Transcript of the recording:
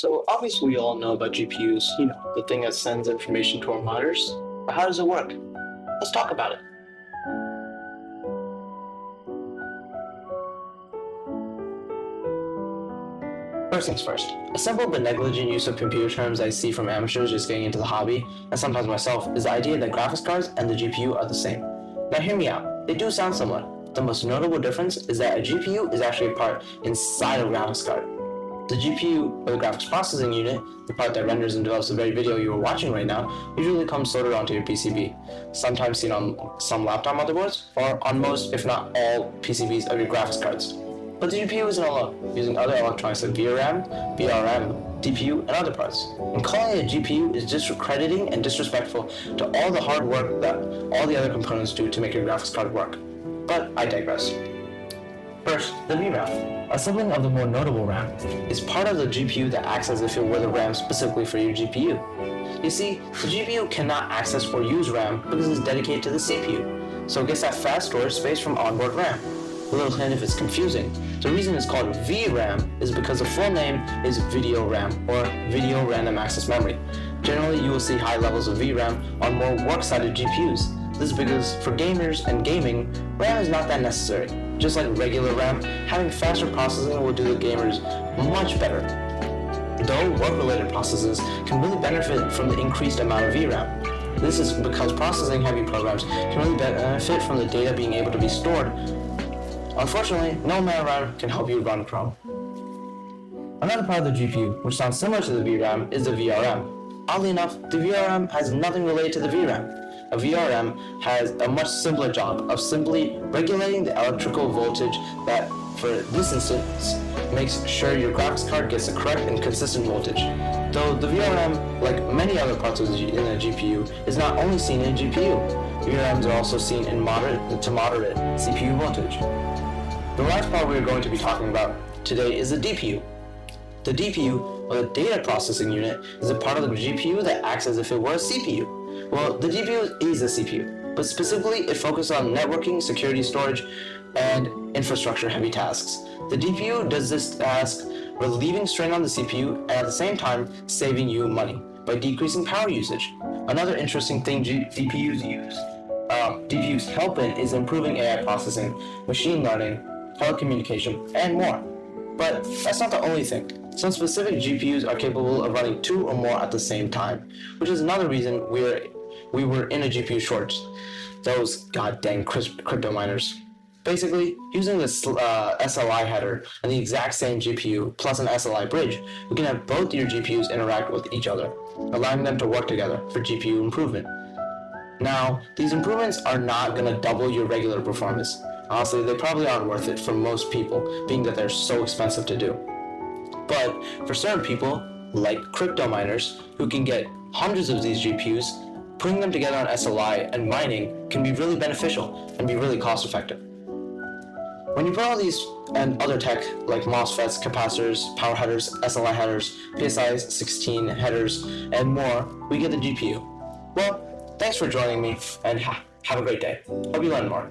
So obviously we all know about GPUs, the thing that sends information to our monitors. But how does it work? Let's talk about it. First things first, a simple but negligent use of computer terms I see from amateurs just getting into the hobby, and sometimes myself, is the idea that graphics cards and the GPU are the same. Now hear me out, they do sound similar. The most notable difference is that a GPU is actually a part inside a graphics card. The GPU, or the graphics processing unit, the part that renders and develops the very video you are watching right now, usually comes soldered onto your PCB, sometimes seen on some laptop motherboards, or on most, if not all, PCBs of your graphics cards. But the GPU isn't alone, using other electronics like VRAM, DPU, and other parts. And calling it a GPU is discrediting and disrespectful to all the hard work that all the other components do to make your graphics card work. But I digress. First, the VRAM, a sibling of the more notable RAM, is part of the GPU that acts as if it were the RAM specifically for your GPU. You see, the GPU cannot access or use RAM because it's dedicated to the CPU, so it gets that fast storage space from onboard RAM. A little hint if it's confusing. The reason it's called VRAM is because the full name is Video RAM, or Video Random Access Memory. Generally, you will see high levels of VRAM on more works-sided GPUs. This is because for gamers and gaming, RAM is not that necessary. Just like regular RAM, having faster processing will do the gamers much better. Though work-related processes can really benefit from the increased amount of VRAM. This is because processing-heavy programs can really benefit from the data being able to be stored. Unfortunately, no amount of RAM can help you run Chrome. Another part of the GPU, which sounds similar to the VRAM, is the VRM. Oddly enough, the VRM has nothing related to the VRAM. A VRM has a much simpler job of simply regulating the electrical voltage that, for this instance, makes sure your graphics card gets the correct and consistent voltage. Though the VRM, like many other parts in a GPU, is not only seen in a GPU. VRMs are also seen in moderate to moderate CPU voltage. The last part we are going to be talking about today is the DPU. The DPU, or the data processing unit, is a part of the GPU that acts as if it were a CPU. Well, the GPU is a CPU, but specifically it focuses on networking, security, storage, and infrastructure-heavy tasks. The DPU does this task relieving strain on the CPU and at the same time saving you money by decreasing power usage. Another interesting thing DPUs help in is improving AI processing, machine learning, telecommunication, and more. But that's not the only thing. Some specific GPUs are capable of running 2 or more at the same time, which is another reason we were in a GPU shortage. Those goddamn crypto miners. Basically, using the SLI header and the exact same GPU plus an SLI bridge, we can have both your GPUs interact with each other, allowing them to work together for GPU improvement. Now, these improvements are not going to double your regular performance. Honestly, they probably aren't worth it for most people, being that they're so expensive to do. But for certain people, like crypto miners, who can get hundreds of these GPUs, putting them together on SLI and mining can be really beneficial and be really cost effective. When you put all these and other tech like MOSFETs, capacitors, power headers, SLI headers, PSIs, 16 headers, and more, we get the GPU. Well, thanks for joining me and have a great day. Hope you learn more.